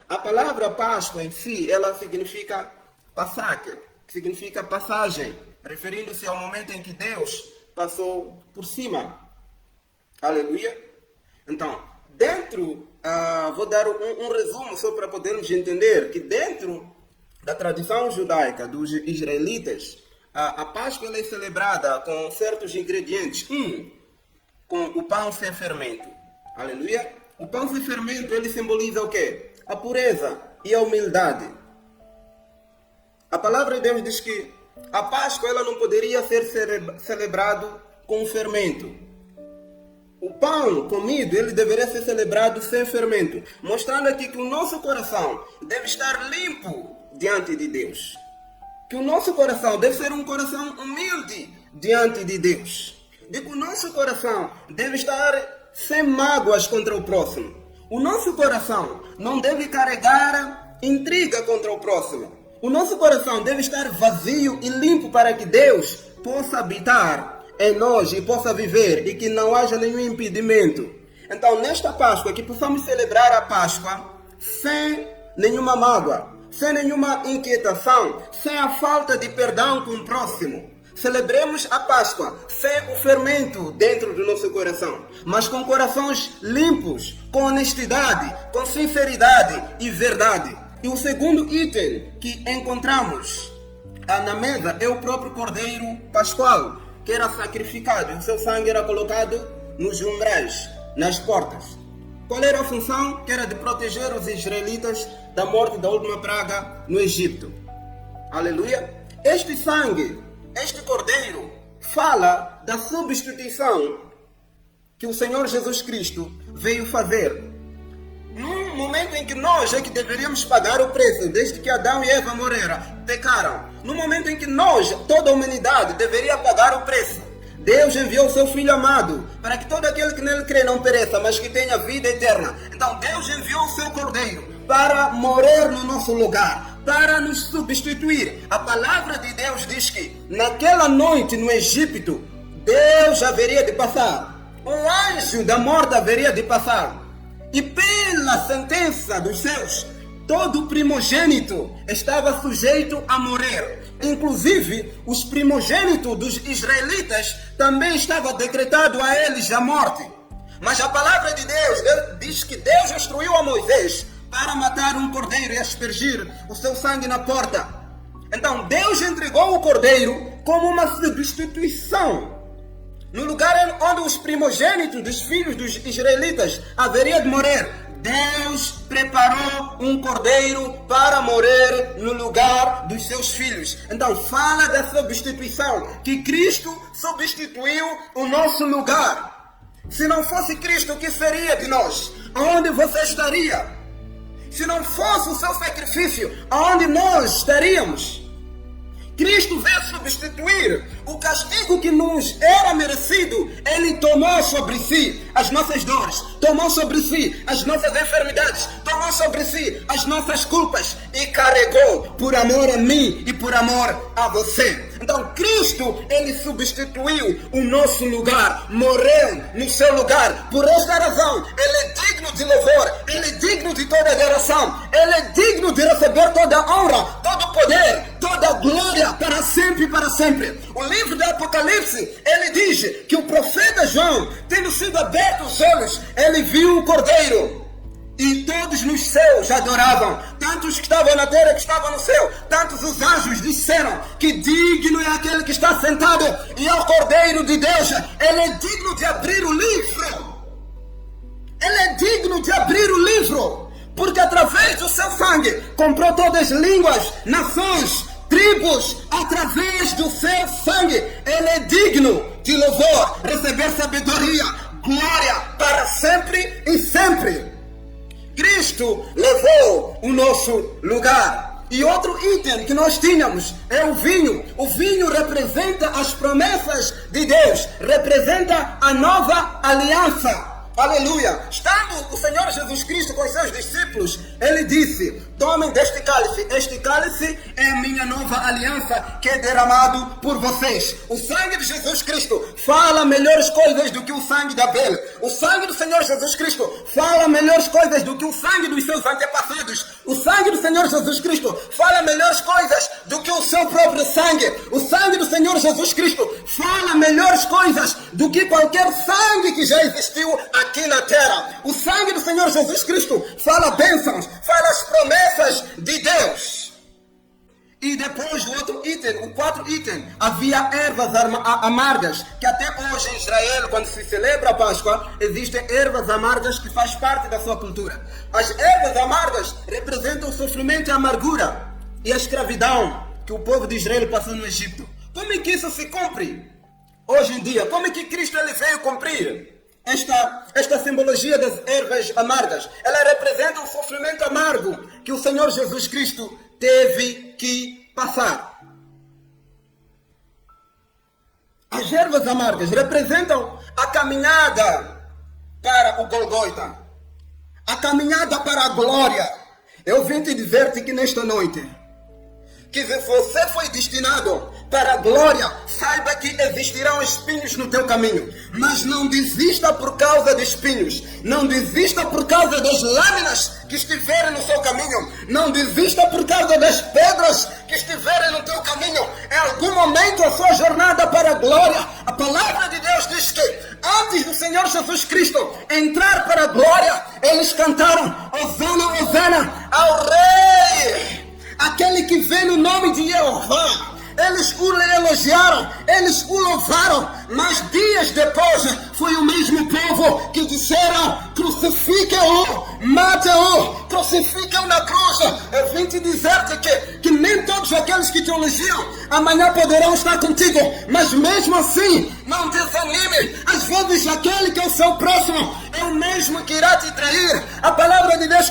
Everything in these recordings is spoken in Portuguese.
A palavra Páscoa em si, ela significa passaque, que significa passagem, referindo-se ao momento em que Deus passou por cima. Aleluia. Então, vou dar um resumo só para podermos entender que dentro da tradição judaica dos israelitas, a Páscoa ela é celebrada com certos ingredientes. Com o pão sem fermento. Aleluia. O pão sem fermento, ele simboliza o quê? A pureza e a humildade. A palavra de Deus diz que a Páscoa ela não poderia ser celebrado com fermento. O pão comido, ele deveria ser celebrado sem fermento, mostrando aqui que o nosso coração deve estar limpo diante de Deus. Que o nosso coração deve ser um coração humilde diante de Deus. De que o nosso coração deve estar sem mágoas contra o próximo. O nosso coração não deve carregar intriga contra o próximo. O nosso coração deve estar vazio e limpo para que Deus possa habitar em nós e possa viver e que não haja nenhum impedimento. Então, nesta Páscoa, que possamos celebrar a Páscoa sem nenhuma mágoa, sem nenhuma inquietação, sem a falta de perdão com o próximo. Celebremos a Páscoa sem o fermento dentro do nosso coração, mas com corações limpos, com honestidade, com sinceridade e verdade. E o segundo item que encontramos na mesa é o próprio Cordeiro Pascual, que era sacrificado e o seu sangue era colocado nos umbrais, nas portas. Qual era a função? Que era de proteger os israelitas da morte da última praga no Egito. Aleluia! Este sangue, este cordeiro, fala da substituição que o Senhor Jesus Cristo veio fazer. Num momento em que nós é que deveríamos pagar o preço, desde que Adão e Eva pecaram. No momento em que nós, toda a humanidade, deveria pagar o preço. Deus enviou o seu Filho amado para que todo aquele que nele crê não pereça, mas que tenha vida eterna. Então Deus enviou o seu Cordeiro para morrer no nosso lugar, para nos substituir. A palavra de Deus diz que naquela noite no Egito, Deus haveria de passar. Um anjo da morte haveria de passar. E pela sentença dos céus, todo primogênito estava sujeito a morrer. Inclusive, os primogênitos dos israelitas também estava decretado a eles a morte. Mas a palavra de Deus diz que Deus instruiu a Moisés para matar um cordeiro e aspergir o seu sangue na porta. Então, Deus entregou o cordeiro como uma substituição. No lugar onde os primogênitos dos filhos dos israelitas haveriam de morrer, Deus preparou um cordeiro para morrer no lugar dos seus filhos. Então fala da substituição, que Cristo substituiu o nosso lugar. Se não fosse Cristo, o que seria de nós? Aonde você estaria? Se não fosse o seu sacrifício, aonde nós estaríamos? Cristo veio substituir o castigo que nos era merecido. Ele tomou sobre si as nossas dores, tomou sobre si as nossas enfermidades, tomou sobre si as nossas culpas e carregou por amor a mim e por amor a você. Então Cristo, ele substituiu o nosso lugar, morreu no seu lugar. Por esta razão, ele é digno de louvor, ele é digno de toda adoração, ele é digno de receber toda a honra, todo o poder, toda a glória para sempre e para sempre. O livro do Apocalipse, ele diz que o profeta João, tendo sido abertos os olhos, ele viu o Cordeiro. E todos nos céus adoravam, tanto os que estavam na terra que estavam no céu, tantos os anjos disseram que digno é aquele que está sentado e é o Cordeiro de Deus. Ele é digno de abrir o livro. Ele é digno de abrir o livro, porque através do seu sangue comprou todas as línguas, nações, tribos, através do seu sangue. Ele é digno de louvor, receber sabedoria, glória para sempre e sempre. Cristo levou o nosso lugar. E outro item que nós tínhamos é o vinho. O vinho representa as promessas de Deus, representa a nova aliança. Aleluia! Estando o Senhor Jesus Cristo com os seus discípulos, ele disse: tomem deste cálice, este cálice é a minha nova aliança que é derramado por vocês. O sangue de Jesus Cristo fala melhores coisas do que o sangue de Abel. O sangue do Senhor Jesus Cristo fala melhores coisas do que o sangue dos seus antepassados. O sangue do Senhor Jesus Cristo fala melhores coisas do que o seu próprio sangue. O sangue do Senhor Jesus Cristo fala melhores coisas do que qualquer sangue que já existiu aqui na terra. O sangue do Senhor Jesus Cristo fala bênçãos, fala as promessas de Deus. E depois o outro item, o quarto item, havia ervas amargas, que até hoje em Israel, quando se celebra a Páscoa, existem ervas amargas que faz parte da sua cultura. As ervas amargas representam o sofrimento e a amargura e a escravidão que o povo de Israel passou no Egito. Como é que isso se cumpre hoje em dia? Como é que Cristo ele veio cumprir esta simbologia das ervas amargas? Ela representa o sofrimento amargo que o Senhor Jesus Cristo teve que passar. As ervas amargas representam a caminhada para o Golgota, a caminhada para a glória. Eu vim te dizer-te que nesta noite, que se você foi destinado para a glória, saiba que existirão espinhos no teu caminho, mas não desista por causa de espinhos, não desista por causa das lâminas que estiverem no seu caminho, não desista por causa das pedras que estiverem no teu caminho. Em algum momento a sua jornada para a glória, a palavra de Deus diz que antes do Senhor Jesus Cristo entrar para a glória, eles cantaram Hosana, Hosana ao Rei, aquele que vem no nome de Jeová. Eles o elogiaram, eles o louvaram, mas dias depois foi o mesmo povo que disseram: crucifiquem-o, matem-o, crucifiquem-o na cruz. Eu vim te dizer-te que nem todos aqueles que te elogiam amanhã poderão estar contigo, mas mesmo assim, não desanime. Às vezes aquele que é o seu próximo é o mesmo que irá te trair. A palavra de Deus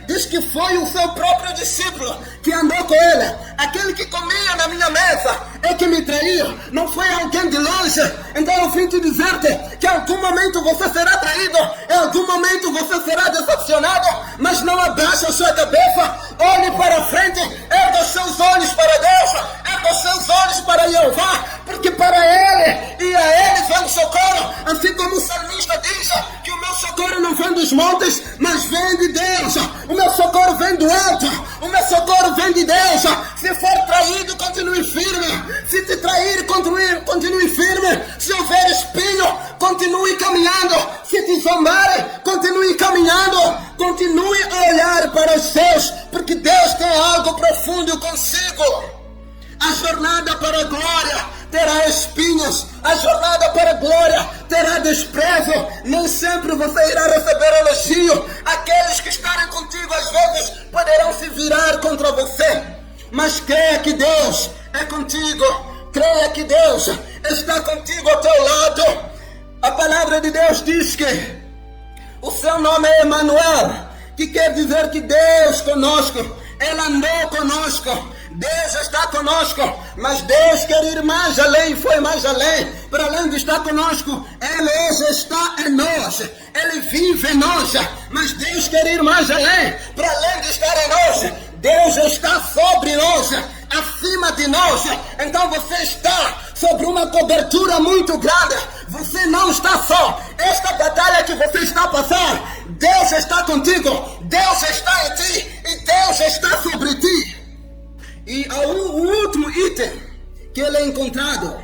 diz que foi o seu próprio discípulo que andou com ele, aquele que comia na minha mesa é que me traiu, não foi alguém de longe. Então eu vim te dizer-te que em algum momento você será traído, em algum momento você será decepcionado, mas não abaixe a sua cabeça, olhe para frente, erga os seus olhos para Deus, erga os seus olhos para Jeová, porque para Ele e a Ele vem o socorro. Assim como o salmista diz que o meu socorro não vem dos montes, mas vem de Deus. O meu socorro vem do alto, o meu socorro vem de Deus. Se for traído, continue firme. Se te trair, continue firme. Se houver espinho, continue caminhando. Se te zombarem, continue caminhando. Continue a olhar para os céus, porque Deus tem algo profundo consigo. A jornada para a glória terá espinhos, a jornada para a glória terá desprezo. Nem sempre você irá receber elogio. Aqueles que estarem contigo às vezes poderão se virar contra você, mas creia que Deus é contigo, creia que Deus está contigo ao teu lado. A palavra de Deus diz que o seu nome é Emanuel, que quer dizer que Deus conosco. Ele andou conosco, Deus está conosco, mas Deus quer ir mais além, foi mais além. Para além de estar conosco, Ele hoje está em nós, Ele vive em nós, mas Deus quer ir mais além. Para além de estar em nós, Deus está sobre nós, acima de nós. Então você está sobre uma cobertura muito grande. Você não está só. Esta batalha que você está passando, Deus está contigo, Deus está em ti e Deus está sobre ti. E o último item que ele é encontrado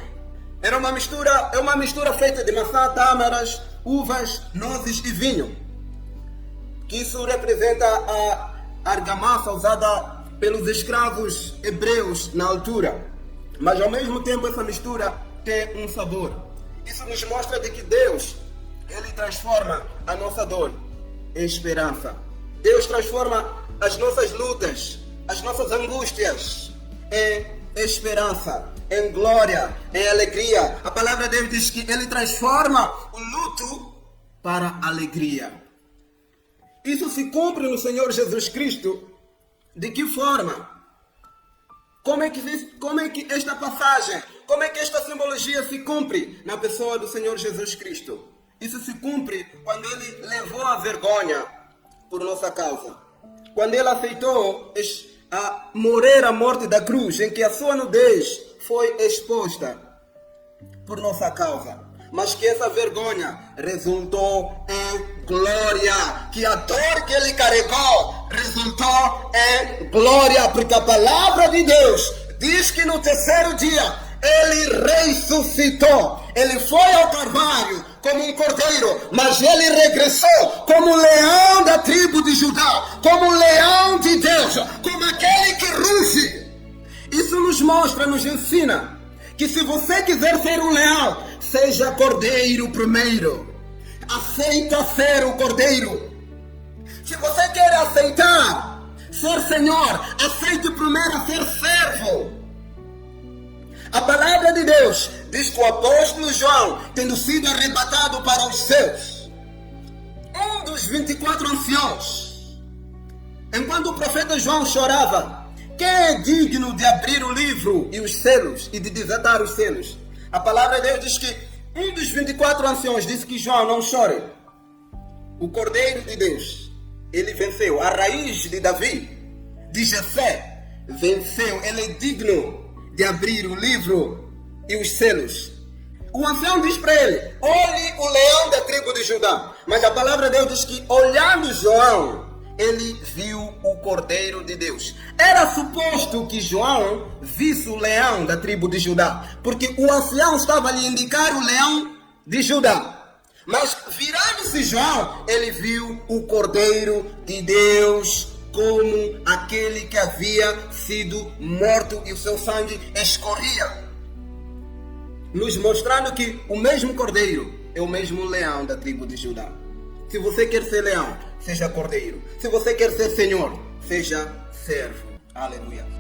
é uma mistura feita de maçã, tâmaras, uvas, nozes e vinho. Que isso representa a argamassa usada pelos escravos hebreus na altura. Mas ao mesmo tempo essa mistura tem um sabor. Isso nos mostra de que Deus, Ele transforma a nossa dor em esperança. Deus transforma as nossas lutas, as nossas angústias em esperança, em glória, em alegria. A palavra de Deus diz que Ele transforma o luto para alegria. Isso se cumpre no Senhor Jesus Cristo. De que forma? Como é que esta passagem, como é que esta simbologia se cumpre na pessoa do Senhor Jesus Cristo? Isso se cumpre quando Ele levou a vergonha por nossa causa. Quando Ele aceitou morrer a morte da cruz, em que a sua nudez foi exposta por nossa causa. mas que essa vergonha resultou em glória, que a dor que ele carregou resultou em glória, porque a palavra de Deus diz que no terceiro dia ele ressuscitou. Ele foi ao Calvário como um cordeiro, mas ele regressou como leão da tribo de Judá, como leão de Deus, como aquele que ruge. Isso nos mostra, nos ensina que se você quiser ser um leão, seja cordeiro primeiro. Aceita ser o cordeiro. Se você quer aceitar ser senhor, aceite primeiro ser servo. A palavra de Deus diz que o apóstolo João, tendo sido arrebatado para os céus, um dos 24 anciãos, enquanto o profeta João chorava, quem é digno de abrir o livro e os selos e de desatar os selos? A palavra de Deus diz que um dos 24 anciãos disse que João não chore. O Cordeiro de Deus, ele venceu. A raiz de Davi, de Jessé, venceu. Ele é digno de abrir o livro e os selos. O ancião diz para ele: olhe o leão da tribo de Judá. Mas a palavra de Deus diz que, olhando João, ele viu o Cordeiro de Deus. Era suposto que João visse o leão da tribo de Judá, porque o ancião estava a lhe indicar o leão de Judá. Mas virando-se João, ele viu o Cordeiro de Deus como aquele que havia sido morto e o seu sangue escorria, nos mostrando que o mesmo Cordeiro é o mesmo leão da tribo de Judá. Se você quer ser leão, seja cordeiro. Se você quer ser senhor, seja servo. Aleluia.